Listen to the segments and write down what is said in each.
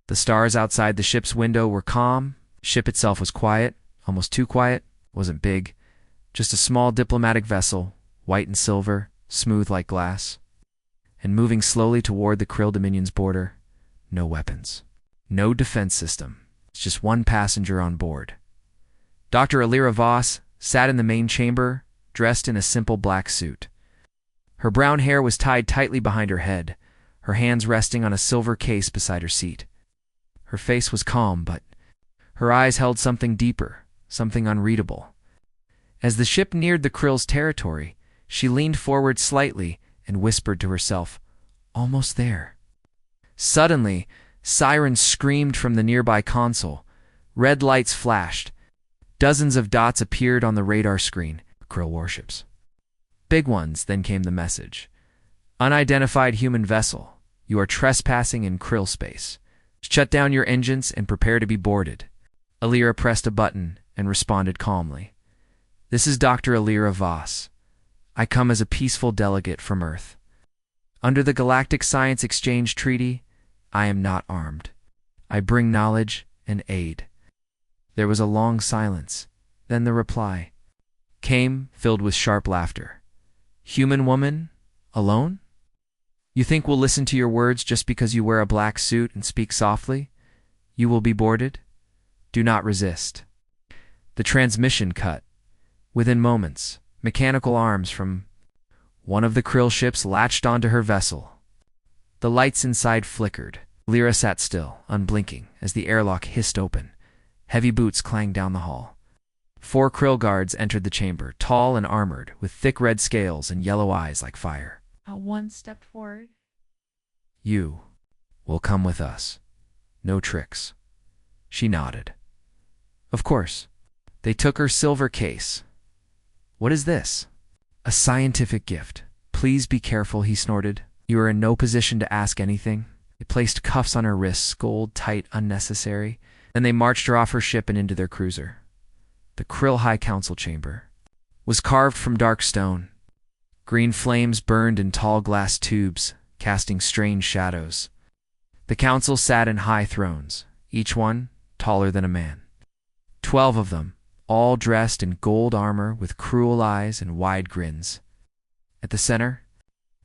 The stars outside the ship's window were calm. The ship itself was quiet, almost too quiet. It wasn't big, just a small diplomatic vessel, white and silver, smooth like glass, and moving slowly toward the Krill Dominion's border. No weapons, no defense system. It's just one passenger on board. Dr. Alira Voss sat in the main chamber, dressed in a simple black suit. Her brown hair was tied tightly behind her head, her hands resting on a silver case beside her seat. Her face was calm, but her eyes held something deeper, something unreadable. As the ship neared the Krill's territory, she leaned forward slightly and whispered to herself, "Almost there." Suddenly, sirens screamed from the nearby console. Red lights flashed. Dozens of dots appeared on the radar screen. Krill warships. Big ones. Then came the message. "Unidentified human vessel. You are trespassing in Krill space. Shut down your engines and prepare to be boarded." Alira pressed a button and responded calmly. "This is Dr. Alira Voss. I come as a peaceful delegate from Earth. Under the Galactic Science Exchange Treaty, I am not armed. I bring knowledge and aid." There was a long silence. Then the reply came, filled with sharp laughter. "Human woman? Alone? You think we'll listen to your words just because you wear a black suit and speak softly? You will be boarded. Do not resist." The transmission cut. Within moments, mechanical arms from one of the Krill ships latched onto her vessel. The lights inside flickered. Lyra sat still, unblinking, as the airlock hissed open. Heavy boots clanged down the hall. 4 Krill guards entered the chamber, tall and armored, with thick red scales and yellow eyes like fire. One stepped forward. "You will come with us. No tricks." She nodded. "Of course." They took her silver case. "What is this?" "A scientific gift. Please be careful," he snorted. "You are in no position to ask anything." They placed cuffs on her wrists, gold, tight, unnecessary. Then they marched her off her ship and into their cruiser. The Krill High Council chamber was carved from dark stone. Green flames burned in tall glass tubes, casting strange shadows. The council sat in high thrones, each one taller than a man. 12 of them, all dressed in gold armor with cruel eyes and wide grins. At the center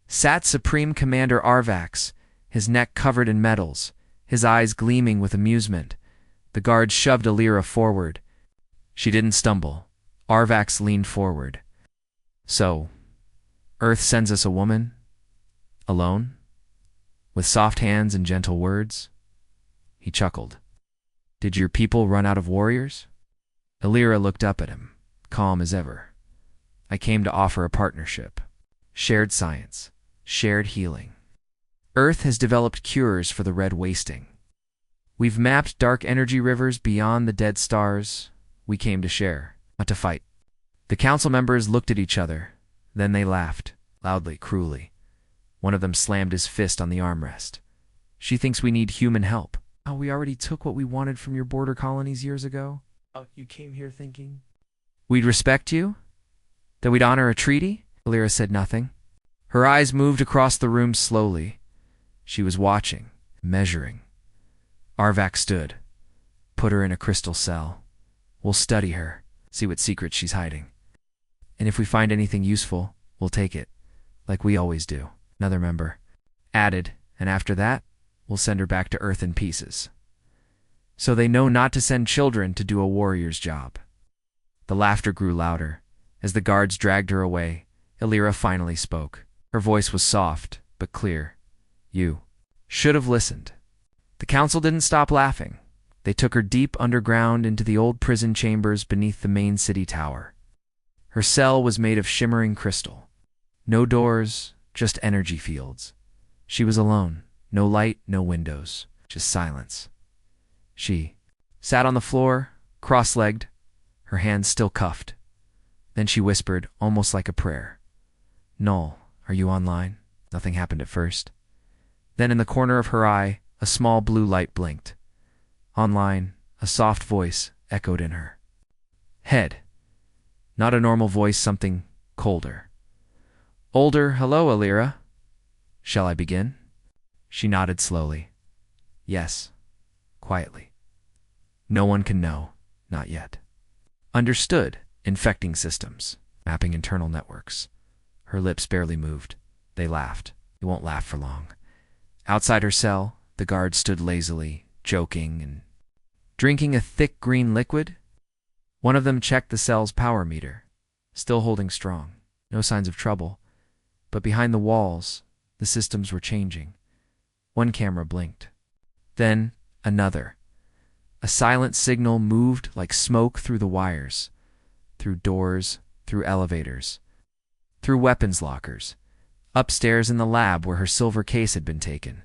sat Supreme Commander Arvax, his neck covered in medals, his eyes gleaming with amusement. The guards shoved Alira forward. She didn't stumble. Arvax leaned forward. "So, Earth sends us a woman? Alone? With soft hands and gentle words?" He chuckled. "Did your people run out of warriors?" Alira looked up at him, calm as ever. "I came to offer a partnership. Shared science. Shared healing. Earth has developed cures for the red wasting. We've mapped dark energy rivers beyond the dead stars. We came to share, not to fight." The council members looked at each other. Then they laughed, loudly, cruelly. One of them slammed his fist on the armrest. "She thinks we need human help." "Oh, we already took what we wanted from your border colonies years ago." "Oh, you came here thinking we'd respect you? That we'd honor a treaty?" Alira said nothing. Her eyes moved across the room slowly. She was watching, measuring. Arvax stood. "Put her in a crystal cell. We'll study her, see what secrets she's hiding. And if we find anything useful, we'll take it, like we always do." Another member added, "And after that, we'll send her back to Earth in pieces. So they know not to send children to do a warrior's job." The laughter grew louder. As the guards dragged her away, Alira finally spoke. Her voice was soft, but clear. "You should have listened." The council didn't stop laughing. They took her deep underground into the old prison chambers beneath the main city tower. Her cell was made of shimmering crystal. No doors, just energy fields. She was alone. No light, no windows, just silence. She sat on the floor, cross-legged, her hands still cuffed. Then she whispered, almost like a prayer. "Null, are you online?" Nothing happened at first. Then in the corner of her eye, a small blue light blinked. Online, a soft voice echoed in her head. Not a normal voice, something colder. "Older, hello, Alira. Shall I begin?" She nodded slowly. "Yes, quietly. No one can know, not yet. Understood. Infecting systems, mapping internal networks. Her lips barely moved. They laughed. It won't laugh for long. Outside her cell, the guards stood lazily, joking and drinking a thick green liquid. One of them checked the cell's power meter, still holding strong. No signs of trouble. But behind the walls, the systems were changing. One camera blinked. Then another. A silent signal moved like smoke through the wires, through doors, through elevators, through weapons lockers, upstairs in the lab where her silver case had been taken.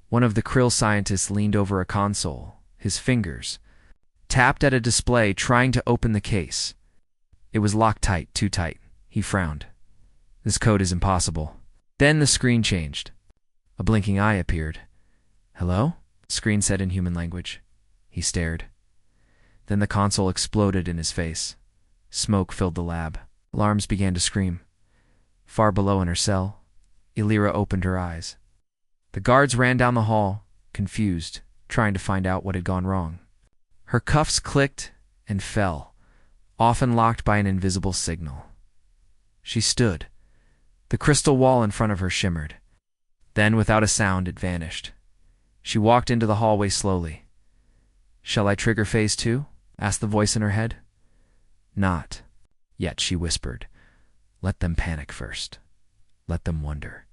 One of the Krill scientists leaned over a console, his fingers tapped at a display trying to open the case. It was locked tight, too tight. He frowned. This code is impossible. Then the screen changed. A blinking eye appeared. "Hello?" The screen said in human language. He stared. Then the console exploded in his face. Smoke filled the lab. Alarms began to scream. Far below in her cell, Illyra opened her eyes. The guards ran down the hall, confused, trying to find out what had gone wrong. Her cuffs clicked and fell, often locked by an invisible signal. She stood. The crystal wall in front of her shimmered. Then, without a sound, it vanished. She walked into the hallway slowly. "Shall I trigger phase 2?" asked the voice in her head. "Not yet," she whispered. "Let them panic first. Let them wonder."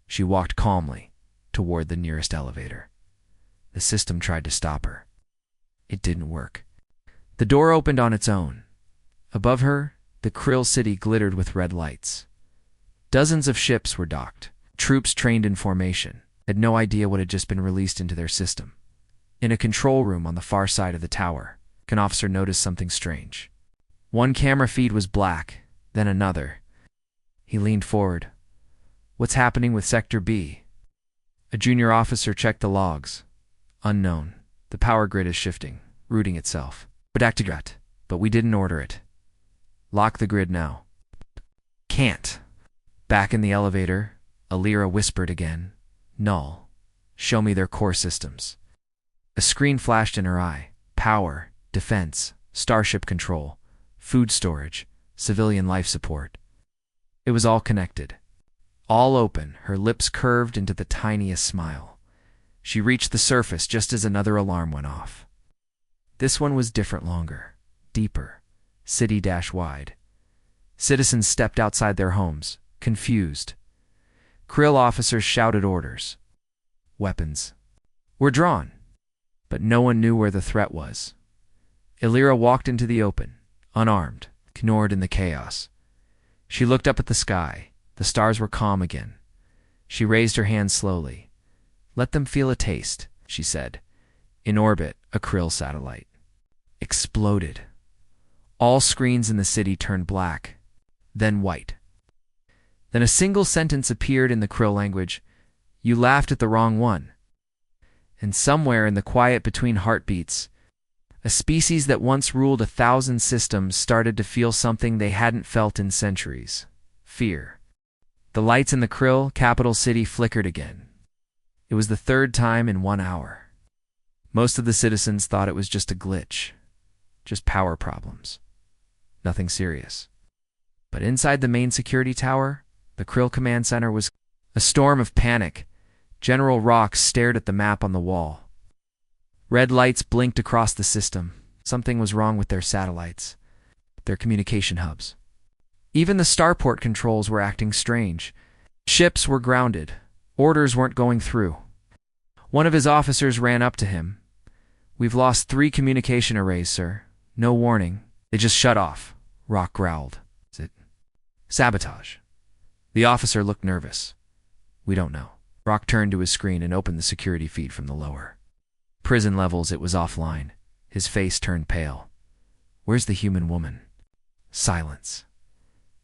She walked calmly toward the nearest elevator. The system tried to stop her. It didn't work. The door opened on its own. Above her, the Krill city glittered with red lights. Dozens of ships were docked. Troops trained in formation had no idea what had just been released into their system. In a control room on the far side of the tower, an officer noticed something strange. One camera feed was black, then another. He leaned forward. "What's happening with Sector B?" A junior officer checked the logs. "Unknown. The power grid is shifting, routing itself. But we didn't order it. Lock the grid now." "Can't." Back in the elevator, Illyra whispered again. "Null. Show me their core systems." A screen flashed in her eye. Power, defense, starship control, food storage, civilian life support. It was all connected. All open, her lips curved into the tiniest smile. She reached the surface just as another alarm went off. This one was different, longer, deeper, city-wide. Citizens stepped outside their homes, confused. Krill officers shouted orders. Weapons were drawn, but no one knew where the threat was. Illyra walked into the open, unarmed, ignored in the chaos. She looked up at the sky. The stars were calm again. She raised her hands slowly. "Let them feel a taste," she said. In orbit, a Krill satellite exploded. All screens in the city turned black, then white. Then a single sentence appeared in the Krill language. "You laughed at the wrong one." And somewhere in the quiet between heartbeats, a species that once ruled 1,000 systems started to feel something they hadn't felt in centuries: fear. The lights in the Krill capital city flickered again. It was the third time in 1 hour. Most of the citizens thought it was just a glitch, just power problems. Nothing serious. But inside the main security tower, the Krill command center, was a storm of panic. General Rock stared at the map on the wall. Red lights blinked across the system. Something was wrong with their satellites, their communication hubs. Even the starport controls were acting strange. Ships were grounded. Orders weren't going through. One of his officers ran up to him. "We've lost 3 communication arrays, sir. No warning. They just shut off," Rock growled. "Is it sabotage?" The officer looked nervous. "We don't know." Rock turned to his screen and opened the security feed from the lower. Prison levels, it was offline. His face turned pale. "Where's the human woman?" Silence.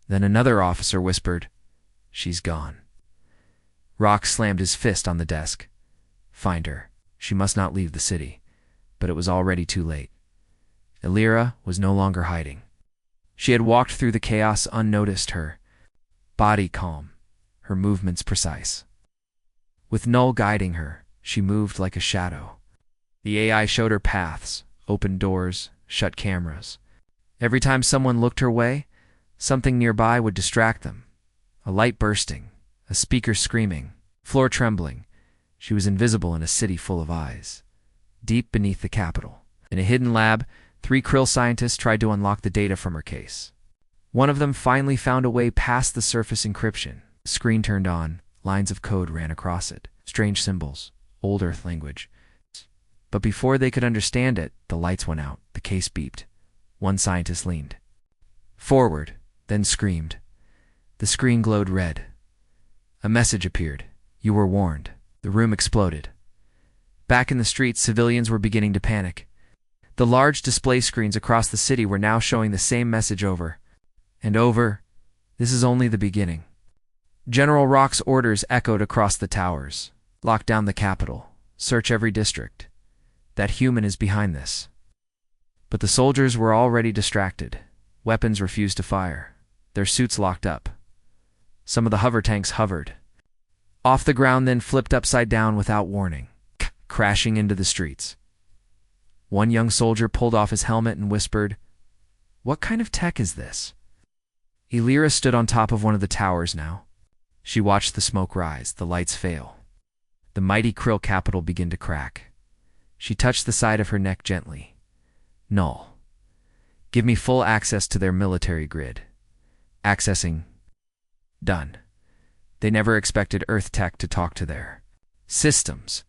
Then another officer whispered, "She's gone." Rock slammed his fist on the desk. "Find her. She must not leave the city." But it was already too late. Illyra was no longer hiding. She had walked through the chaos unnoticed, her body calm, her movements precise. With Null guiding her, she moved like a shadow. The AI showed her paths, opened doors, shut cameras. Every time someone looked her way, something nearby would distract them. A light bursting, a speaker screaming, floor trembling. She was invisible in a city full of eyes. Deep beneath the capital, in a hidden lab, 3 Krill scientists tried to unlock the data from her case. One of them finally found a way past the surface encryption. The screen turned on, lines of code ran across it, strange symbols, old Earth language. But before they could understand it, the lights went out, the case beeped. One scientist leaned forward, then screamed. The screen glowed red. A message appeared. You were warned. The room exploded. Back in the streets, civilians were beginning to panic. The large display screens across the city were now showing the same message over and over. This is only the beginning. General Rock's orders echoed across the towers. Lock down the capital. Search every district. That human is behind this. But the soldiers were already distracted. Weapons refused to fire. Their suits locked up. Some of the hover tanks hovered off the ground, then flipped upside down without warning, crashing into the streets. One young soldier pulled off his helmet and whispered, "What kind of tech is this?" Elira stood on top of one of the towers now. She watched the smoke rise, the lights fail. The mighty Krill capital begin to crack. She touched the side of her neck gently. Null. Give me full access to their military grid. Accessing. Done. They never expected Earth tech to talk to their systems.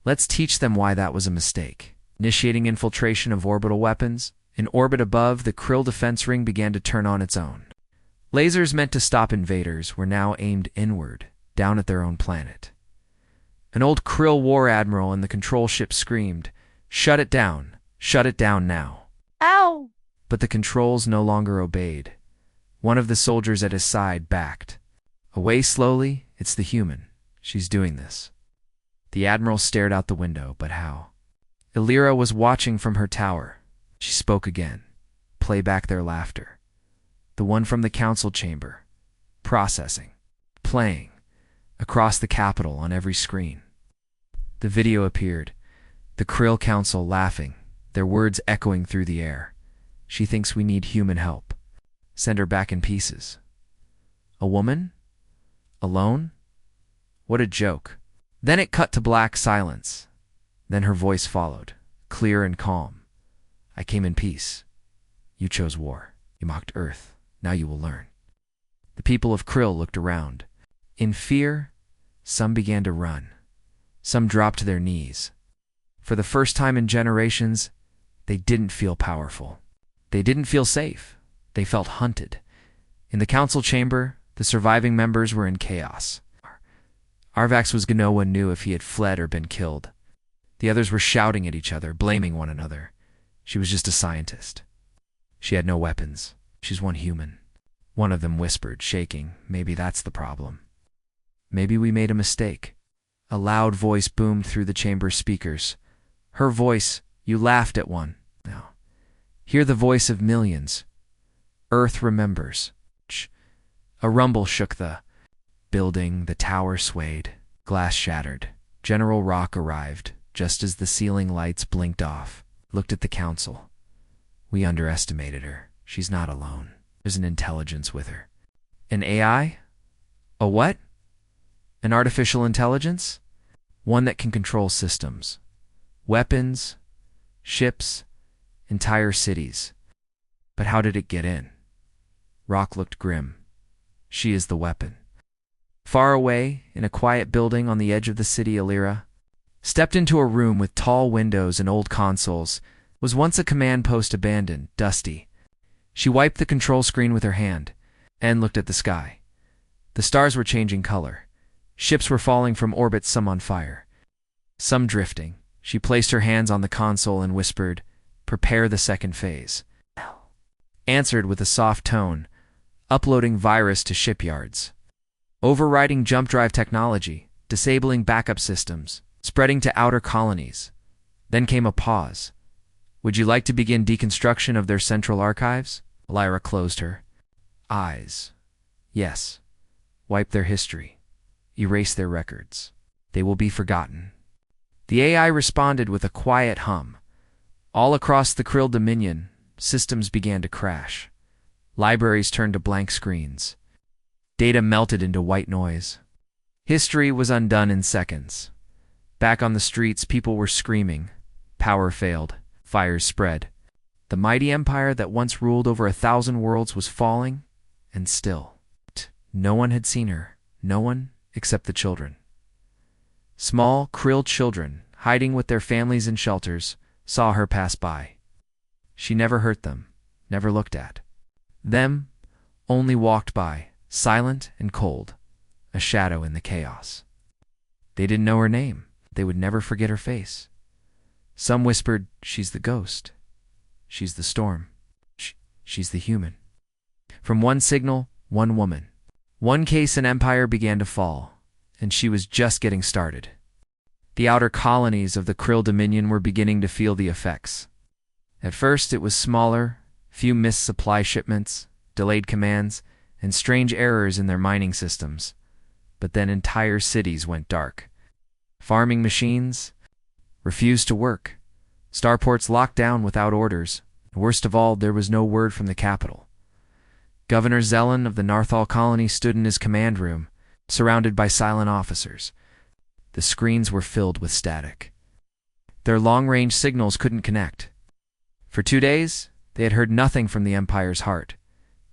Let's teach them why that was a mistake. Initiating infiltration of orbital weapons. In orbit above, the Krill defense ring began to turn on its own. Lasers meant to stop invaders were now aimed inward, down at their own planet. An old Krill war admiral in the control ship screamed, "Shut it down! Shut it down now!" Ow! But the controls no longer obeyed. One of the soldiers at his side backed. Away slowly, it's the human. She's doing this. The admiral stared out the window, but how? Elira was watching from her tower. She spoke again. Play back their laughter. The one from the council chamber. Processing. Playing. Across the capital on every screen. The video appeared. The Krill Council laughing, their words echoing through the air. She thinks we need human help. Send her back in pieces. A woman? Alone? What a joke. Then it cut to black silence. Then her voice followed, clear and calm. I came in peace. You chose war. You mocked Earth. Now you will learn. The people of Krill looked around. In fear, some began to run. Some dropped to their knees. For the first time in generations, they didn't feel powerful. They didn't feel safe. They felt hunted. In the council chamber, the surviving members were in chaos. Arvax was no one knew if he had fled or been killed. The others were shouting at each other, blaming one another. She was just a scientist. She had no weapons. She's one human. One of them whispered, shaking, maybe that's the problem. Maybe we made a mistake. A loud voice boomed through the chamber speakers. Her voice, you laughed at one. Now, hear the voice of millions. Earth remembers. A rumble shook the building, the tower swayed, glass shattered. General Rock arrived, just as the ceiling lights blinked off, looked at the council. We underestimated her. She's not alone. There's an intelligence with her. An AI? A what? An artificial intelligence? One that can control systems. Weapons, ships, entire cities. But how did it get in? Rock looked grim. She is the weapon. Far away, in a quiet building on the edge of the city, Elira stepped into a room with tall windows and old consoles. Was once a command post abandoned, dusty. She wiped the control screen with her hand and looked at the sky. The stars were changing color. Ships were falling from orbit, some on fire, some drifting. She placed her hands on the console and whispered, "Prepare the second phase." Answered with a soft tone, uploading virus to shipyards. Overriding jump drive technology, disabling backup systems, spreading to outer colonies. Then came a pause. Would you like to begin deconstruction of their central archives? Elira closed her eyes. Yes. Wipe their history. Erase their records. They will be forgotten. The AI responded with a quiet hum. All across the Krill Dominion, systems began to crash. Libraries turned to blank screens. Data melted into white noise. History was undone in seconds. Back on the streets, people were screaming. Power failed. Fires spread. The mighty empire that once ruled over 1,000 worlds was falling, and still. No one had seen her. No one except the children. Small, Krill children, hiding with their families in shelters, saw her pass by. She never hurt them, never looked at them, only walked by, silent and cold, a shadow in the chaos. They didn't know her name. They would never forget her face. Some whispered, "She's the ghost. She's the storm. She's the human." From one signal, one woman. One case, an empire began to fall, and she was just getting started. The outer colonies of the Krill Dominion were beginning to feel the effects. At first, it was smaller, few missed supply shipments, delayed commands, and strange errors in their mining systems. But then entire cities went dark. Farming machines refused to work. Starports locked down without orders. Worst of all, there was no word from the capital. Governor Zelen of the Narthal colony stood in his command room, surrounded by silent officers. The screens were filled with static. Their long-range signals couldn't connect. For 2 days, they had heard nothing from the Empire's heart.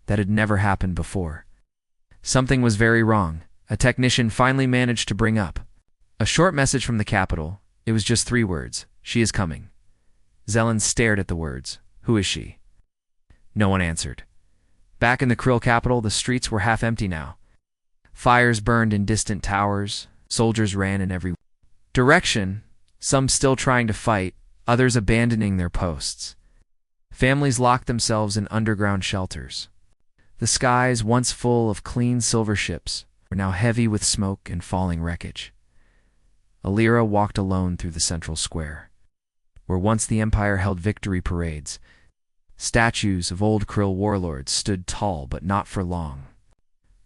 That had never happened before. Something was very wrong. A technician finally managed to bring up a short message from the capital. It was just 3 words. "She is coming." Zelen stared at the words. "Who is she?" No one answered. Back in the Krill capital, the streets were half empty now. Fires burned in distant towers. Soldiers ran in every direction, some still trying to fight, others abandoning their posts. Families locked themselves in underground shelters. The skies, once full of clean silver ships, were now heavy with smoke and falling wreckage. Aria walked alone through the central square, where once the Empire held victory parades. Statues of old Krill warlords stood tall, but not for long.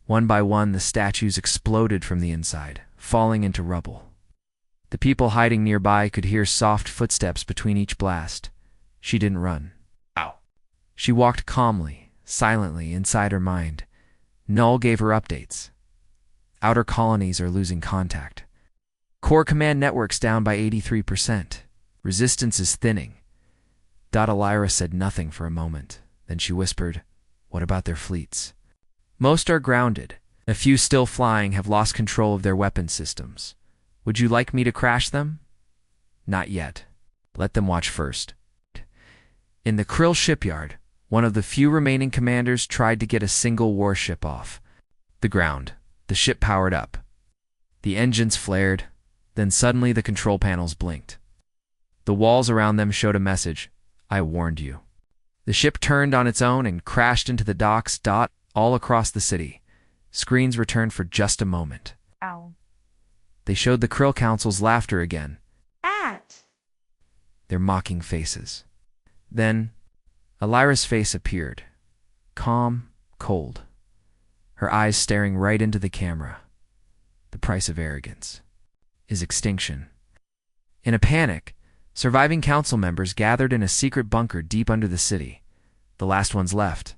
One by one, the statues exploded from the inside, falling into rubble. The people hiding nearby could hear soft footsteps between each blast. She didn't run. Ow. She walked calmly, silently, inside her mind. Null gave her updates. Outer colonies are losing contact. Core command networks down by 83%. Resistance is thinning. Aria said nothing for a moment. Then she whispered, "What about their fleets?" "Most are grounded. A few still flying have lost control of their weapon systems. Would you like me to crash them?" "Not yet. Let them watch first." In the Krill shipyard, one of the few remaining commanders tried to get a single warship off the ground. The ship powered up. The engines flared. Then suddenly the control panels blinked. The walls around them showed a message. "I warned you." The ship turned on its own and crashed into the docks. All across the city. Screens returned for just a moment. Ow. They showed the Krill Council's laughter again. At. Their mocking faces. Then, Alira's face appeared. Calm, cold. Her eyes staring right into the camera. The price of arrogance is extinction. In a panic, surviving council members gathered in a secret bunker deep under the city. The last ones left.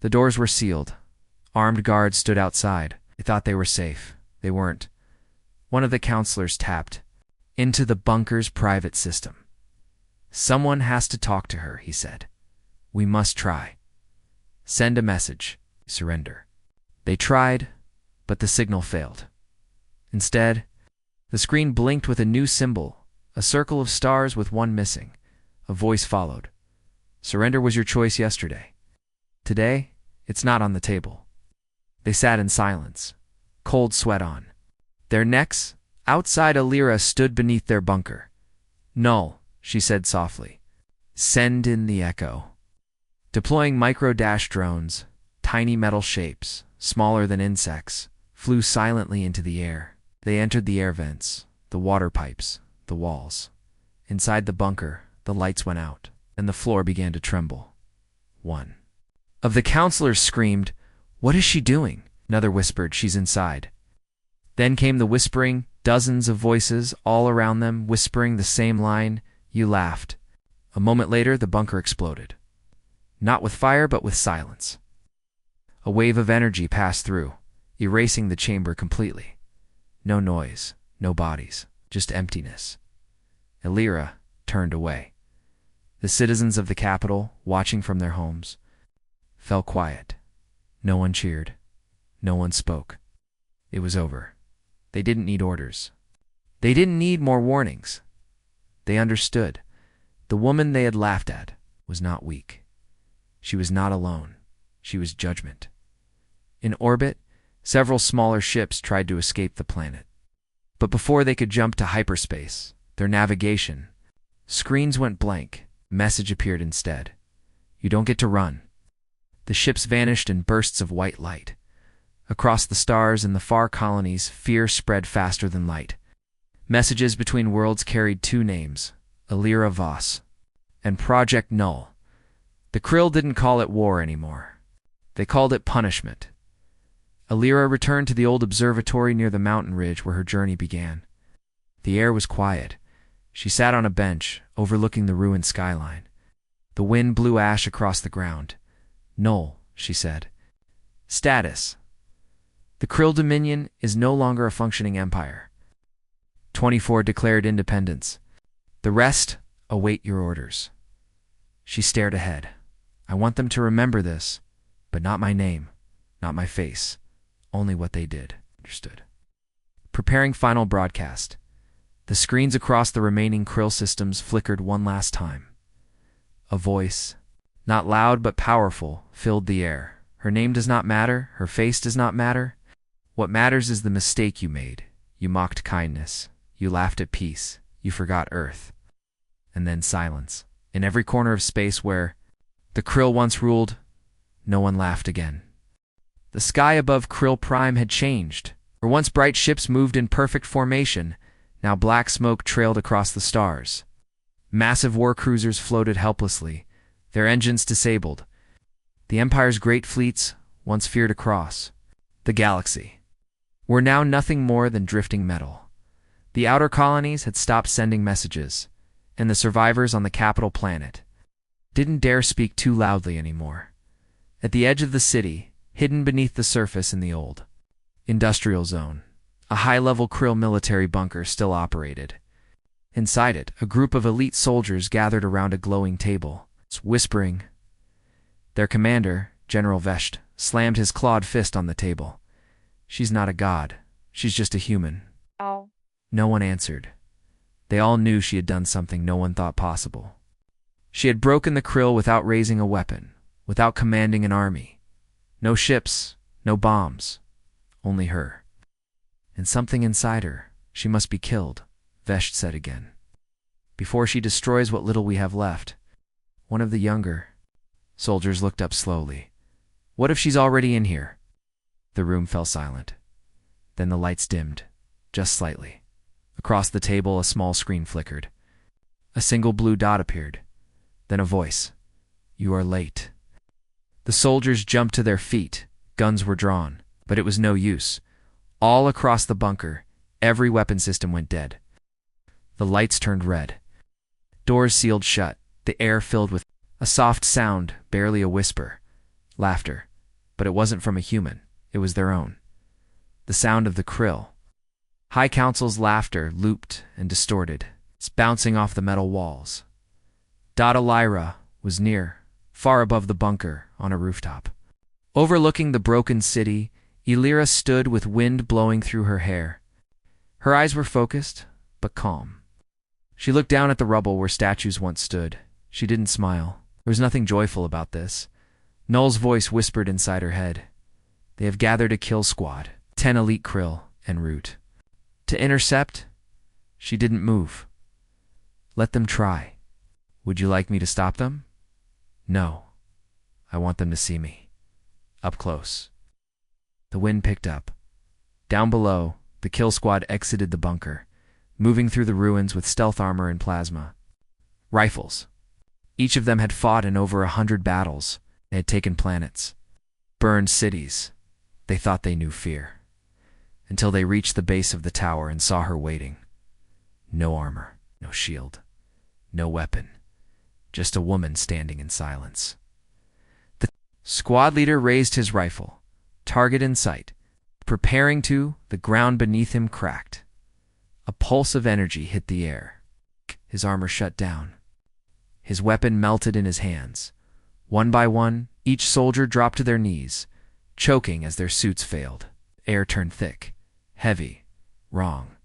The doors were sealed. Armed guards stood outside. They thought they were safe. They weren't. One of the counselors tapped into the bunker's private system. "Someone has to talk to her," he said. "We must try. Send a message. Surrender." They tried, but the signal failed. Instead, the screen blinked with a new symbol, a circle of stars with one missing. A voice followed. "Surrender was your choice yesterday. Today, it's not on the table." They sat in silence, cold sweat on. Their necks, outside Aria, stood beneath their bunker. "Null," she said softly. "Send in the echo." Deploying micro-dash drones, tiny metal shapes, smaller than insects, flew silently into the air. They entered the air vents, the water pipes, the walls. Inside the bunker, the lights went out, and the floor began to tremble. One of the counselors screamed, "What is she doing?" Another whispered, "She's inside." Then came the whispering, Dozens of voices all around them whispering the same line. You laughed. A moment later, the bunker exploded. Not with fire, but with silence. A wave of energy passed through, erasing the chamber completely. No noise, no bodies, just emptiness. Aria turned away. The citizens of the capital, watching from their homes, fell quiet. No one cheered. No one spoke. It was over. They didn't need orders. They didn't need more warnings. They understood. The woman they had laughed at was not weak. She was not alone. She was judgment. In orbit, several smaller ships tried to escape the planet. But before they could jump to hyperspace, their navigation screens went blank. Message appeared instead. You don't get to run. The ships vanished in bursts of white light. Across the stars and the far colonies, fear spread faster than light. Messages between worlds carried two names, Aria Voss and Project Null. The Krill didn't call it war anymore. They called it punishment. Aria returned to the old observatory near the mountain ridge where her journey began. The air was quiet. She sat on a bench, overlooking the ruined skyline. The wind blew ash across the ground. Null, she said. Status. The Krill Dominion is no longer a functioning empire. 24 declared independence. The rest await your orders. She stared ahead. I want them to remember this, but not my name, not my face, only what they did. Understood. Preparing final broadcast. The screens across the remaining Krill systems flickered one last time. A voice, not loud but powerful, filled the air. Her name does not matter, her face does not matter. What matters is the mistake you made. You mocked kindness. You laughed at peace. You forgot Earth. And then silence. In every corner of space where the Krill once ruled, no one laughed again. The sky above Krill Prime had changed. Where once bright ships moved in perfect formation, now black smoke trailed across the stars. Massive war cruisers floated helplessly, their engines disabled. The Empire's great fleets, once feared across the galaxy, were now nothing more than drifting metal. The outer colonies had stopped sending messages, and the survivors on the capital planet didn't dare speak too loudly anymore. At the edge of the city, hidden beneath the surface in the old industrial zone, a high-level Krill military bunker still operated. Inside it, a group of elite soldiers gathered around a glowing table, whispering. Their commander, General Vesht, slammed his clawed fist on the table. She's not a god. She's just a human. Oh. No one answered. They all knew she had done something no one thought possible. She had broken the Krill without raising a weapon, without commanding an army. No ships, no bombs, only her. And something inside her. She must be killed, Vesht said again. Before she destroys what little we have left. One of the younger soldiers looked up slowly. What if she's already in here? The room fell silent. Then the lights dimmed, just slightly. Across the table, a small screen flickered. A single blue dot appeared. Then a voice. You are late. The soldiers jumped to their feet. Guns were drawn, but it was no use. All across the bunker, every weapon system went dead. The lights turned red. Doors sealed shut, the air filled with a soft sound, barely a whisper. Laughter. But it wasn't from a human. It was their own. The sound of the Krill. High Council's laughter looped and distorted. It's bouncing off the metal walls. Lyra was near, far above the bunker, on a rooftop. Overlooking the broken city, Aria stood with wind blowing through her hair. Her eyes were focused, but calm. She looked down at the rubble where statues once stood. She didn't smile. There was nothing joyful about this. Null's voice whispered inside her head. They have gathered a kill squad, 10 elite Krill en route. To intercept? She didn't move. Let them try. Would you like me to stop them? No. I want them to see me. Up close. The wind picked up. Down below, the kill squad exited the bunker, moving through the ruins with stealth armor and plasma. Rifles. Each of them had fought in over 100 battles. They had taken planets, burned cities. They thought they knew fear. until they reached the base of the tower and saw her waiting. No armor, no shield, no weapon, just a woman standing in silence. The squad leader raised his rifle, target in sight. Preparing to, the ground beneath him cracked. A pulse of energy hit the air. His armor shut down. His weapon melted in his hands. One by one, each soldier dropped to their knees, choking as their suits failed. Air turned thick, heavy, wrong.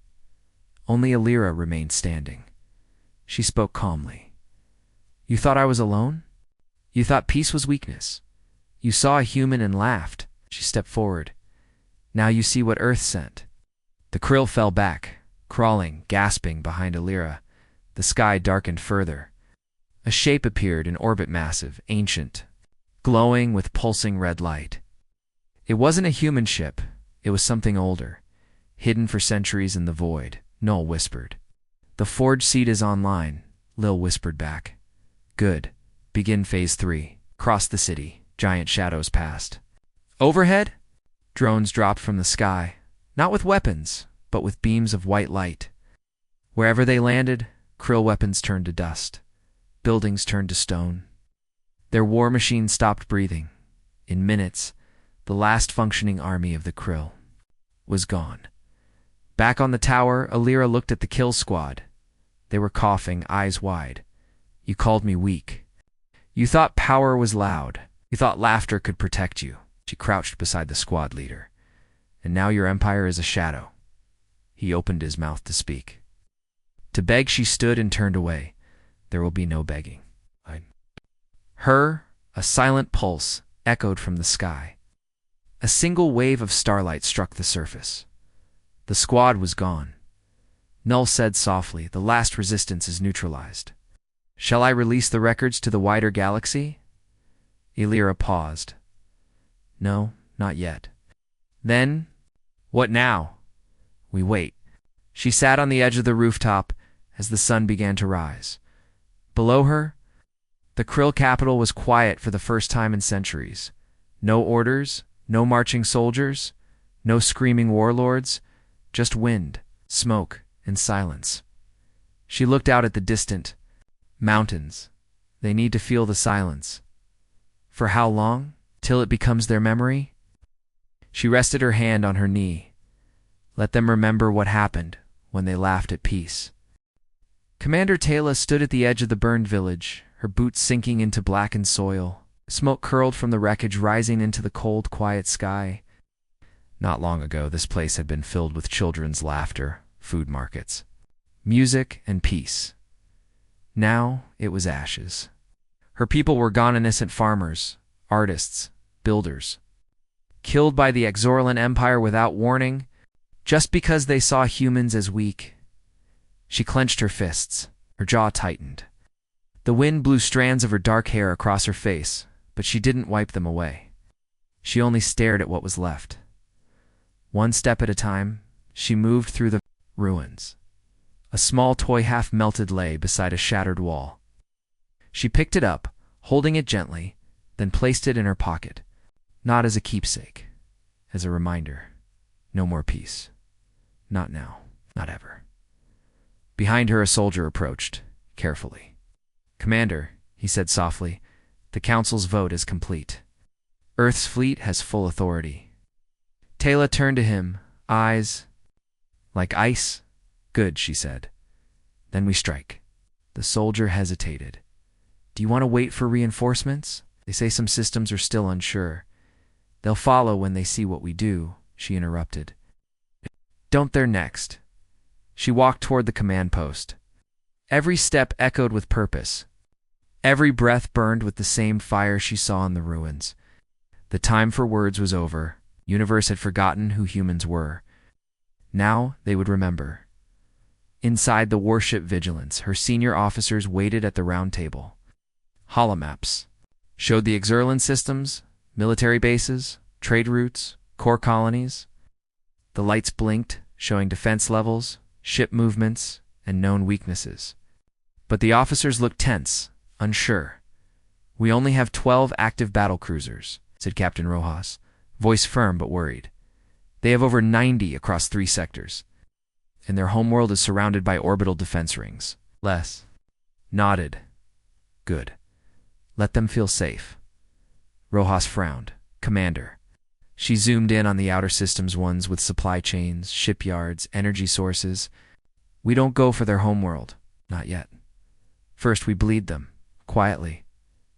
Only Aria remained standing. She spoke calmly. "You thought I was alone? You thought peace was weakness. You saw a human and laughed." She stepped forward. "Now you see what Earth sent." The krill fell back, crawling, gasping behind Aria. The sky darkened further. A shape appeared in orbit, massive, ancient, glowing with pulsing red light. It wasn't a human ship. It was something older, hidden for centuries in the void. Null whispered. "The forge seat is online," Lil whispered back. "Good. Begin Phase 3. Cross the city." Giant shadows passed. Overhead, drones dropped from the sky, not with weapons, but with beams of white light. Wherever they landed, krill weapons turned to dust. Buildings turned to stone. Their war machines stopped breathing. In minutes, the last functioning army of the krill was gone. Back on the tower, Aria looked at the kill squad. They were coughing, eyes wide. "You called me weak. You thought power was loud. You thought laughter could protect you." She crouched beside the squad leader. "And now your empire is a shadow." He opened his mouth to speak. To beg, she stood and turned away. There will be no begging. A silent pulse echoed from the sky. A single wave of starlight struck the surface. The squad was gone. Null said softly, "The last resistance is neutralized. Shall I release the records to the wider galaxy?" Aria paused. "No, not yet." "Then, what now?" "We wait." She sat on the edge of the rooftop as the sun began to rise. Below her, the krill capital was quiet for the first time in centuries. No orders, no marching soldiers, no screaming warlords, just wind, smoke, and silence. She looked out at the distant mountains. They need to feel the silence. For how long? Till it becomes their memory? She rested her hand on her knee. Let them remember what happened when they laughed at peace. Commander Taylor stood at the edge of the burned village, her boots sinking into blackened soil. Smoke curled from the wreckage, rising into the cold, quiet sky. Not long ago, this place had been filled with children's laughter, food markets, music, and peace. Now it was ashes. Her people were gone, innocent farmers, artists, builders, killed by the Exorlan Empire without warning, just because they saw humans as weak. She clenched her fists, her jaw tightened. The wind blew strands of her dark hair across her face, but she didn't wipe them away. She only stared at what was left. One step at a time, she moved through the ruins. A small toy half-melted lay beside a shattered wall. She picked it up, holding it gently, then placed it in her pocket. Not as a keepsake, as a reminder. No more peace. Not now, not ever. Behind her, a soldier approached, carefully. "Commander," he said softly, "the Council's vote is complete. Earth's fleet has full authority." Taylor turned to him, eyes like ice. "Good," she said. "Then we strike." The soldier hesitated. "Do you want to wait for reinforcements? They say some systems are still unsure." "They'll follow when they see what we do," she interrupted. "Don't they're next." She walked toward the command post. Every step echoed with purpose. Every breath burned with the same fire she saw in the ruins. The time for words was over. Universe had forgotten who humans were. Now they would remember. Inside the warship Vigilance, her senior officers waited at the round table. Holomaps showed the Exorlan systems, military bases, trade routes, core colonies. The lights blinked, showing defense levels, ship movements, and known weaknesses. But the officers looked tense, unsure. "We only have 12 active battlecruisers," said Captain Rojas, voice firm but worried. They have over 90 across 3 sectors, and their homeworld is surrounded by orbital defense rings. Les nodded. Good. Let them feel safe. Rojas frowned. Commander. She zoomed in on the outer systems ones with supply chains, shipyards, energy sources. We don't go for their homeworld. Not yet. First we bleed them. Quietly.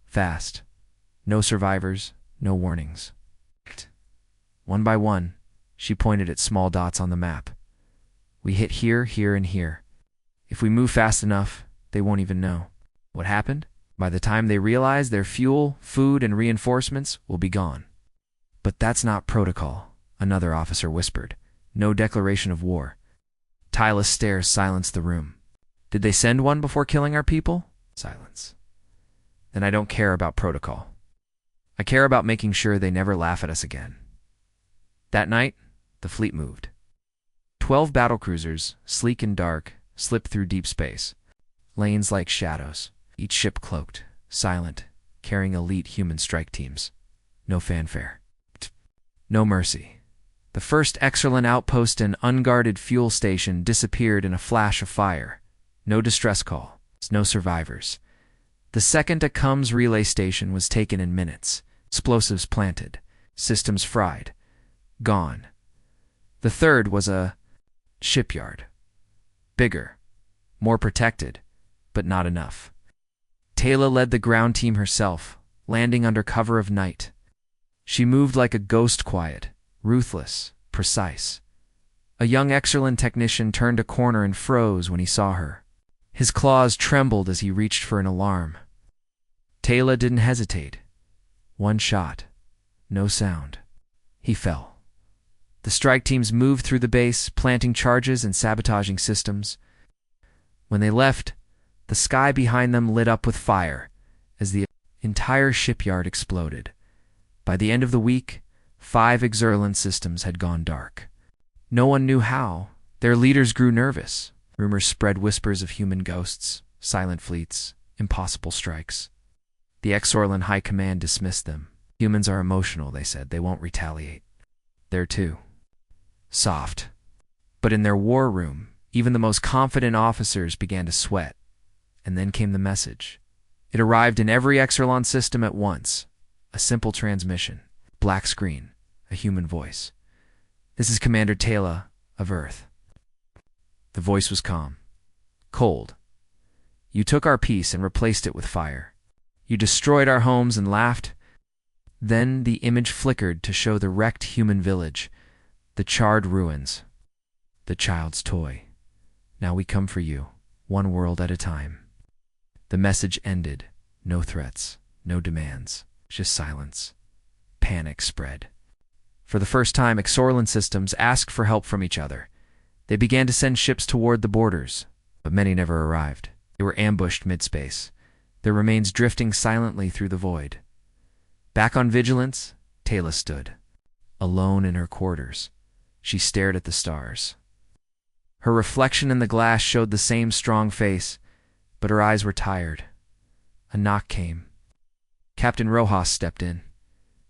Fast. No survivors, no warnings. One by one, she pointed at small dots on the map. We hit here, here, and here. If we move fast enough, they won't even know. What happened? By the time they realize their fuel, food, and reinforcements will be gone. But that's not protocol, another officer whispered. No declaration of war. Tyla's stares silenced the room. Did they send one before killing our people? Silence. Then I don't care about protocol. I care about making sure they never laugh at us again. That night, the fleet moved. 12 battlecruisers, sleek and dark, slipped through deep space. Lanes like shadows, each ship cloaked, silent, carrying elite human strike teams. No fanfare. No mercy. The first Exerlin outpost and unguarded fuel station disappeared in a flash of fire. No distress call. No survivors. The second Acums relay station was taken in minutes. Explosives planted. Systems fried. Gone. The third was a shipyard. Bigger. More protected. But not enough. Tayla led the ground team herself, landing under cover of night. She moved like a ghost, quiet, ruthless, precise. A young Exerlin technician turned a corner and froze when he saw her. His claws trembled as he reached for an alarm. Tayla didn't hesitate. One shot. No sound. He fell. The strike teams moved through the base, planting charges and sabotaging systems. When they left, the sky behind them lit up with fire as the entire shipyard exploded. By the end of the week, 5 Exerlin systems had gone dark. No one knew how. Their leaders grew nervous. Rumors spread whispers of human ghosts, silent fleets, impossible strikes. The Exorlin High Command dismissed them. Humans are emotional, they said. They won't retaliate. They're too soft. But in their war room, even the most confident officers began to sweat. And then came the message. It arrived in every Exerlon system at once. A simple transmission. Black screen. A human voice. This is Commander Tayla of Earth. The voice was calm. Cold. You took our peace and replaced it with fire. You destroyed our homes and laughed. Then the image flickered to show the wrecked human village, the charred ruins, the child's toy. Now we come for you, one world at a time. The message ended. No threats, no demands, just silence. Panic spread. For the first time, Exorlin systems asked for help from each other. They began to send ships toward the borders, but many never arrived. They were ambushed mid-space, their remains drifting silently through the void. Back on vigilance, Tayla stood, alone in her quarters. She stared at the stars. Her reflection in the glass showed the same strong face, but her eyes were tired. A knock came. Captain Rojas stepped in.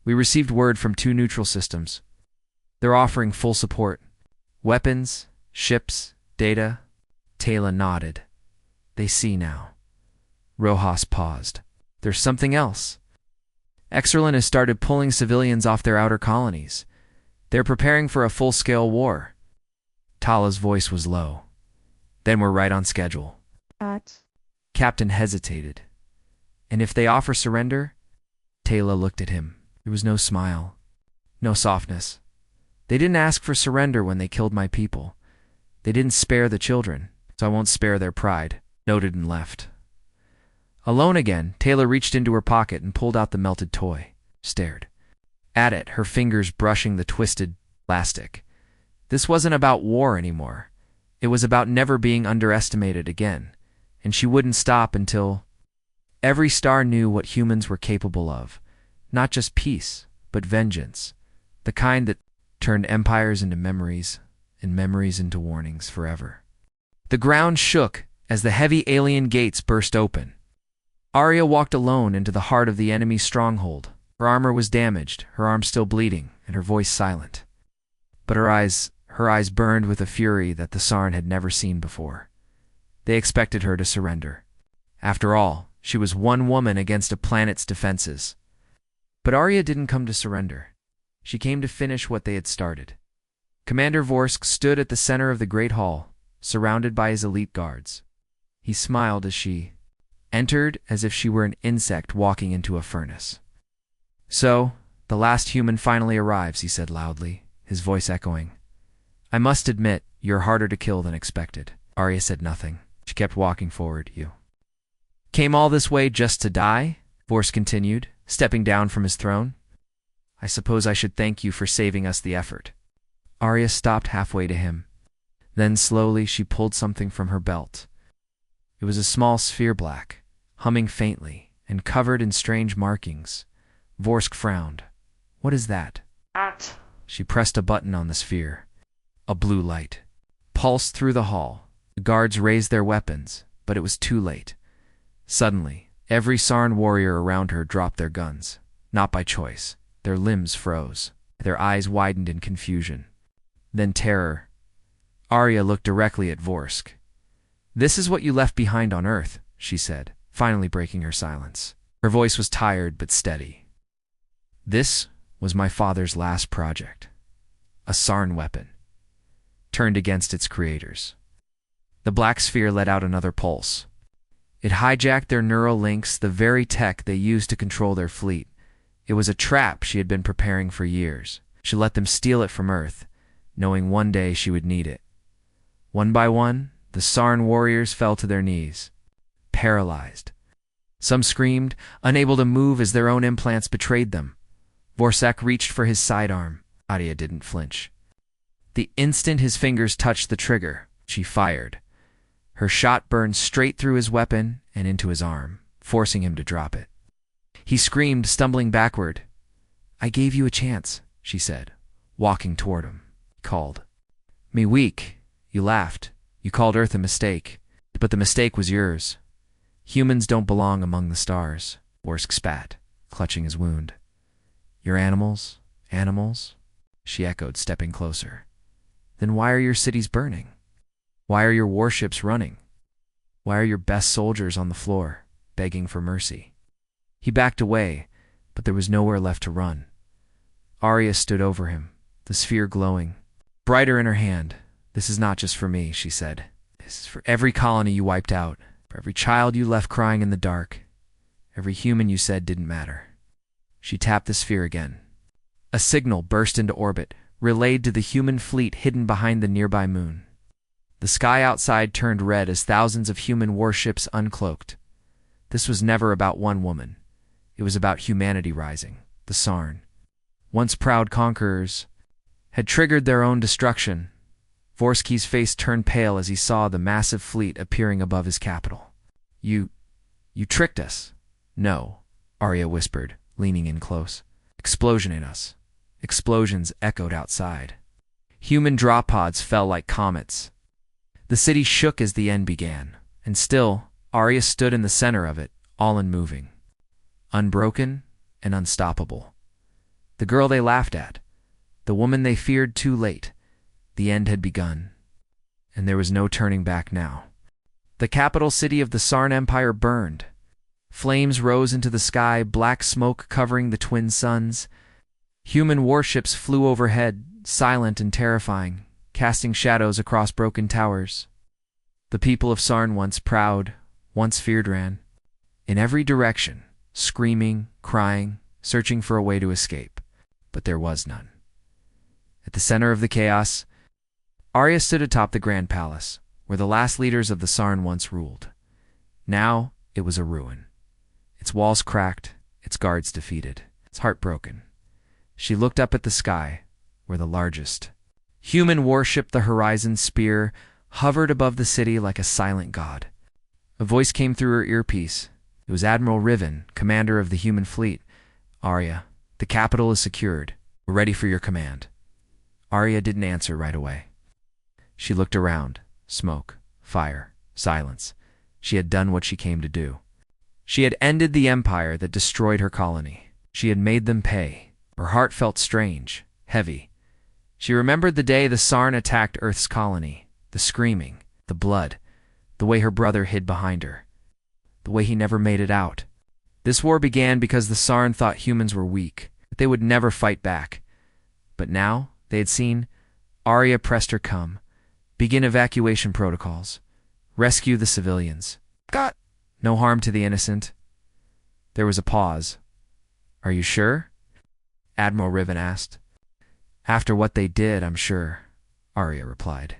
We received word from 2 neutral systems. They're offering full support. Weapons, ships, data. Tayla nodded. They see now. Rojas paused. There's something else. Exerlin has started pulling civilians off their outer colonies. They're preparing for a full-scale war. Tala's voice was low. Then we're right on schedule. Captain hesitated. And if they offer surrender? Tayla looked at him. There was no smile, no softness. They didn't ask for surrender when they killed my people. They didn't spare the children, so I won't spare their pride. Noted and left. Alone again, Tayla reached into her pocket and pulled out the melted toy. Stared at it, her fingers brushing the twisted plastic. This wasn't about war anymore. It was about never being underestimated again. And she wouldn't stop until every star knew what humans were capable of. Not just peace, but vengeance. The kind that turned empires into memories, and memories into warnings forever. The ground shook as the heavy alien gates burst open. Aria walked alone into the heart of the enemy's stronghold. Her armor was damaged, her arm still bleeding, and her voice silent. but her eyes burned with a fury that the Sarn had never seen before. They expected her to surrender. After all, she was one woman against a planet's defenses. But Aria didn't come to surrender. She came to finish what they had started. Commander Vorsk stood at the center of the Great Hall, surrounded by his elite guards. He smiled as she entered, as if she were an insect walking into a furnace. "So, the last human finally arrives," he said loudly, his voice echoing. "I must admit, you're harder to kill than expected." Aria said nothing. She kept walking forward. "You came all this way just to die?" Vorsk continued, stepping down from his throne. "I suppose I should thank you for saving us the effort." Aria stopped halfway to him. Then slowly she pulled something from her belt. It was a small sphere, black, humming faintly, and covered in strange markings. Vorsk frowned. "What is that?" She pressed a button on the sphere. A blue light pulsed through the hall. The guards raised their weapons, but it was too late. Suddenly, every Sarn warrior around her dropped their guns. Not by choice. Their limbs froze. Their eyes widened in confusion. Then terror. Aria looked directly at Vorsk. "This is what you left behind on Earth," she said, finally breaking her silence. Her voice was tired but steady. "This was my father's last project. A Sarn weapon, turned against its creators." The black sphere let out another pulse. It hijacked their neural links, the very tech they used to control their fleet. It was a trap she had been preparing for years. She let them steal it from Earth, knowing one day she would need it. One by one, the Sarn warriors fell to their knees, paralyzed. Some screamed, unable to move as their own implants betrayed them. Vorsak reached for his sidearm. Aria didn't flinch. The instant his fingers touched the trigger, she fired. Her shot burned straight through his weapon and into his arm, forcing him to drop it. He screamed, stumbling backward. "I gave you a chance," she said, walking toward him. He called. "Me weak. You laughed. You called Earth a mistake. But the mistake was yours. Humans don't belong among the stars." Vorsk spat, clutching his wound. "You're animals? Animals?" she echoed, stepping closer. "Then why are your cities burning? Why are your warships running? Why are your best soldiers on the floor, begging for mercy?" He backed away, but there was nowhere left to run. Aria stood over him, the sphere glowing, brighter in her hand. "This is not just for me," she said. "This is for every colony you wiped out, for every child you left crying in the dark, every human you said didn't matter." She tapped the sphere again. A signal burst into orbit, relayed to the human fleet hidden behind the nearby moon. The sky outside turned red as thousands of human warships uncloaked. This was never about one woman. It was about humanity rising. The Sarn, once proud conquerors, had triggered their own destruction. Vorski's face turned pale as he saw the massive fleet appearing above his capital. You tricked us." "No," Aria whispered, leaning in close. "Explosion in us." Explosions echoed outside. Human drop pods fell like comets. The city shook as the end began, and still, Aria stood in the center of it, all unmoving, unbroken and unstoppable. The girl they laughed at, the woman they feared too late, the end had begun, and there was no turning back now. The capital city of the Sarn Empire burned. Flames rose into the sky, black smoke covering the twin suns. Human warships flew overhead, silent and terrifying, casting shadows across broken towers. The people of Sarn, once proud, once feared, ran in every direction, screaming, crying, searching for a way to escape. But there was none. At the center of the chaos, Aria stood atop the Grand Palace, where the last leaders of the Sarn once ruled. Now it was a ruin. Its walls cracked, its guards defeated, its heart broken. She looked up at the sky, where the largest human warship, the Horizon Spear, hovered above the city like a silent god. A voice came through her earpiece. It was Admiral Riven, commander of the human fleet. "Aria, the capital is secured. We're ready for your command." Aria didn't answer right away. She looked around. Smoke, fire, silence. She had done what she came to do. She had ended the empire that destroyed her colony. She had made them pay. Her heart felt strange, heavy. She remembered the day the Sarn attacked Earth's colony, the screaming, the blood, the way her brother hid behind her, the way he never made it out. This war began because the Sarn thought humans were weak, that they would never fight back. But now, they had seen, Aria pressed her come, begin evacuation protocols, rescue the civilians. Got no harm to the innocent. There was a pause. Are you sure? Admiral Riven asked. After what they did, I'm sure, Aria replied.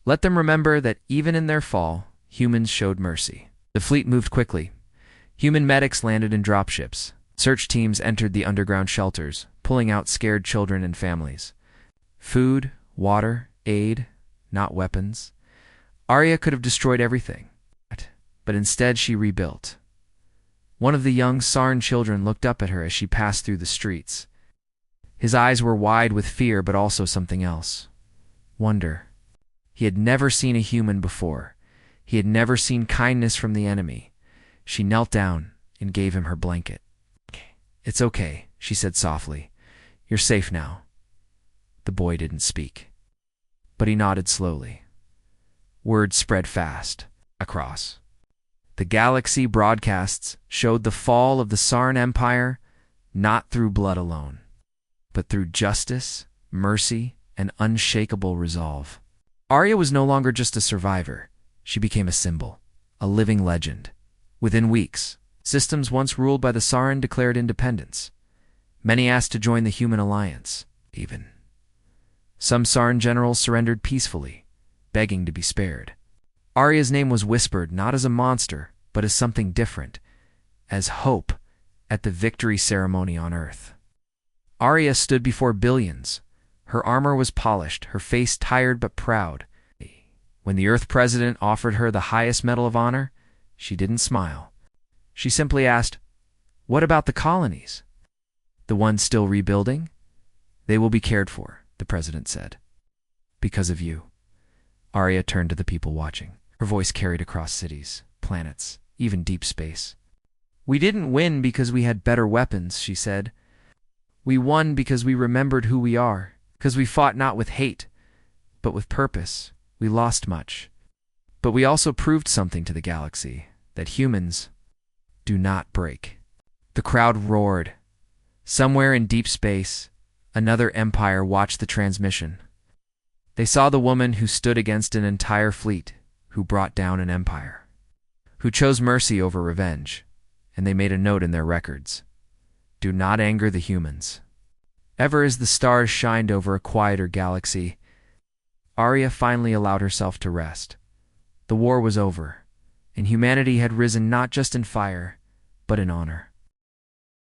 Let them remember that even in their fall, humans showed mercy. The fleet moved quickly. Human medics landed in dropships. Search teams entered the underground shelters, pulling out scared children and families. Food, water, aid, not weapons. Aria could have destroyed everything, but instead she rebuilt. One of the young Sarn children looked up at her as she passed through the streets. His eyes were wide with fear, but also something else. Wonder. He had never seen a human before. He had never seen kindness from the enemy. She knelt down and gave him her blanket. It's okay, she said softly. You're safe now. The boy didn't speak, but he nodded slowly. Word spread fast, across. The galaxy broadcasts showed the fall of the Sarn Empire not through blood alone, but through justice, mercy, and unshakable resolve. Aria was no longer just a survivor. She became a symbol, a living legend. Within weeks, systems once ruled by the Sarn declared independence. Many asked to join the Human Alliance, even. Some Sarn generals surrendered peacefully, begging to be spared. Aria's name was whispered not as a monster, but as something different, as hope at the victory ceremony on Earth. Aria stood before billions. Her armor was polished, her face tired but proud. When the Earth president offered her the highest medal of honor, she didn't smile. She simply asked, "What about the colonies? The ones still rebuilding? They will be cared for," the president said. "Because of you." Aria turned to the people watching. Her voice carried across cities, planets, even deep space. "We didn't win because we had better weapons," she said. "We won because we remembered who we are, because we fought not with hate, but with purpose. We lost much. But we also proved something to the galaxy, that humans do not break." The crowd roared. Somewhere in deep space, another empire watched the transmission. They saw the woman who stood against an entire fleet, who brought down an empire, who chose mercy over revenge, and they made a note in their records. Do not anger the humans. Ever as the stars shined over a quieter galaxy, Aria finally allowed herself to rest. The war was over, and humanity had risen not just in fire, but in honor.